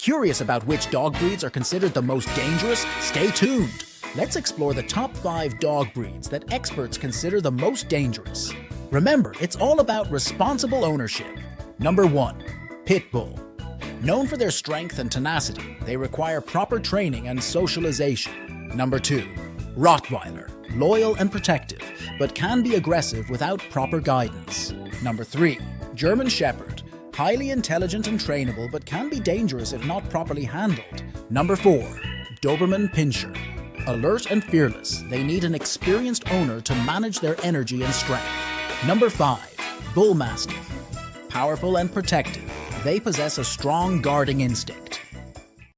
Curious about which dog breeds are considered the most dangerous? Stay tuned! Let's explore the top 5 dog breeds that experts consider the most dangerous. Remember, it's all about responsible ownership. Number 1. Pit Bull. Known for their strength and tenacity, they require proper training and socialization. Number 2. Rottweiler. Loyal and protective, but can be aggressive without proper guidance. Number 3. German Shepherd. Highly intelligent and trainable, but can be dangerous if not properly handled. Number 4. Doberman Pinscher. Alert and fearless, they need an experienced owner to manage their energy and strength. Number 5. Bull Mastiff. Powerful and protective, they possess a strong guarding instinct.